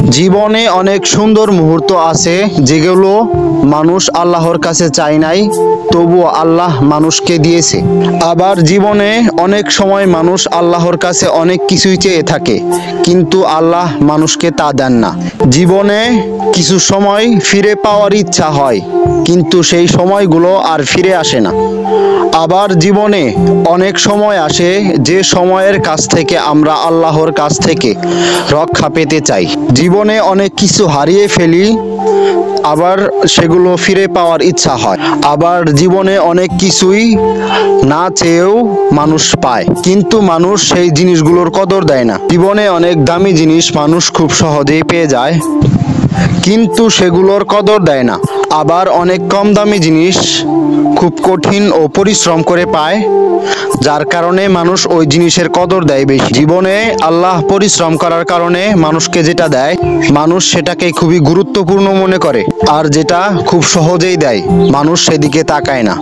জীবনে অনেক সুন্দর মুহূর্ত আছে যেগুলো মানুষ আল্লাহর কাছে চায় নাই, তবুও আল্লাহ মানুষকে দিয়েছে। আবার জীবনে অনেক সময় মানুষ আল্লাহর কাছে অনেক কিছুই চেয়ে থাকে, কিন্তু আল্লাহ মানুষকে তা দেন না। জীবনে কিছু সময় ফিরে পাওয়ার ইচ্ছা হয়, কিন্তু সেই সময়গুলো আর ফিরে আসে না। আবার জীবনে অনেক সময় আসে যে সময়ের কাছ থেকে আমরা আল্লাহর কাছ থেকে রক্ষা পেতে চাই। জীবনে অনেক কিছু হারিয়ে ফেলি, আবার সেগুলো ফিরে পাওয়ার ইচ্ছা হয়। আবার জীবনে অনেক কিছুই না চেয়েও মানুষ পায়, কিন্তু মানুষ সেই জিনিসগুলোর কদর দেয় না। জীবনে অনেক দামি জিনিস মানুষ খুব সহজেই পেয়ে যায়, কিন্তু সেগুলোর কদর দেয় না। আবার অনেক কম দামি জিনিস খুব কঠিন ও পরিশ্রম করে পায়, যার কারণে মানুষ ওই জিনিসের কদর দেয় বেশি। জীবনে আল্লাহ পরিশ্রম করার কারণে মানুষকে যেটা দেয়, মানুষ সেটাকে খুবই গুরুত্বপূর্ণ মনে করে, আর যেটা খুব সহজেই দেয় মানুষ সেদিকে তাকায় না।